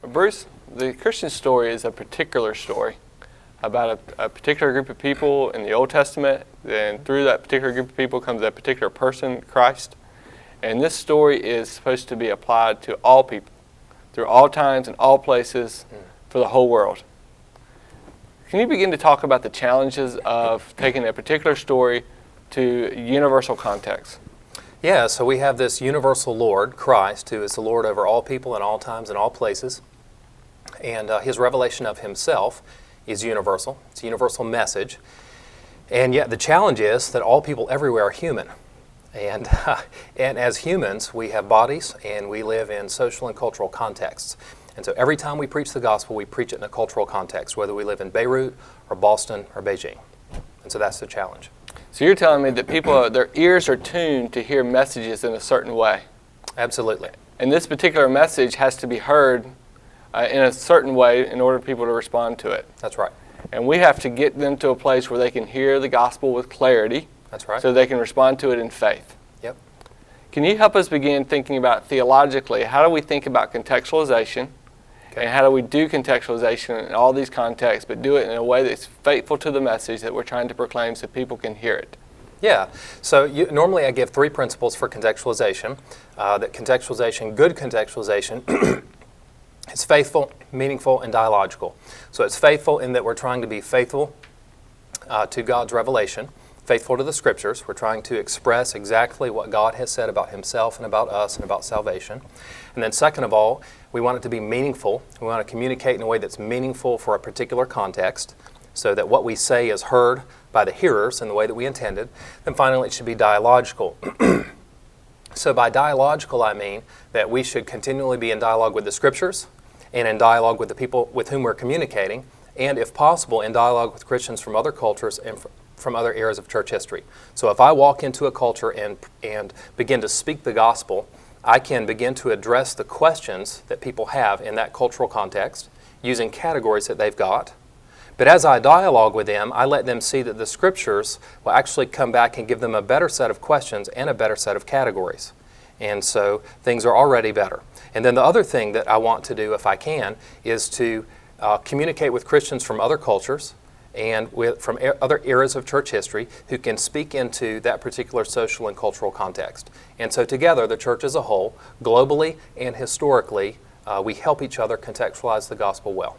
Bruce, the Christian story is a particular story about a particular group of people in the Old Testament. Then through that particular group of people comes a particular person, Christ. And this story is supposed to be applied to all people, through all times and all places, for the whole world. Can you begin to talk about the challenges of taking a particular story to universal context? Yeah, so we have this universal Lord, Christ, who is the Lord over all people and all times and all places. And his revelation of himself is universal. It's a universal message. And yet the challenge is that all people everywhere are human. And as humans, we have bodies and we live in social and cultural contexts. And so every time we preach the gospel, we preach it in a cultural context, whether we live in Beirut or Boston or Beijing. And so that's the challenge. So you're telling me that people, their ears are tuned to hear messages in a certain way. Absolutely. And this particular message has to be heard in a certain way in order for people to respond to it. That's right. And we have to get them to a place where they can hear the gospel with clarity. That's right. So they can respond to it in faith. Yep. Can you help us begin thinking about theologically, how do we think about contextualization? Okay. And how do we do contextualization in all these contexts, but do it in a way that's faithful to the message that we're trying to proclaim so people can hear it? Yeah. So normally I give 3 principles for contextualization. That contextualization, good contextualization, is faithful, meaningful, and dialogical. So it's faithful in that we're trying to be faithful to God's revelation, faithful to the Scriptures. We're trying to express exactly what God has said about himself and about us and about salvation. And then second of all, we want it to be meaningful. We want to communicate in a way that's meaningful for a particular context so that what we say is heard by the hearers in the way that we intended. And finally, it should be dialogical. So by dialogical, I mean that we should continually be in dialogue with the Scriptures and in dialogue with the people with whom we're communicating, and if possible, in dialogue with Christians from other cultures and from other eras of church history. So if I walk into a culture and begin to speak the gospel, I can begin to address the questions that people have in that cultural context using categories that they've got. But as I dialogue with them, I let them see that the Scriptures will actually come back and give them a better set of questions and a better set of categories. And so things are already better. And then the other thing that I want to do, if I can, is to communicate with Christians from other cultures and from other eras of church history who can speak into that particular social and cultural context. And so together, the church as a whole, globally and historically, we help each other contextualize the gospel well.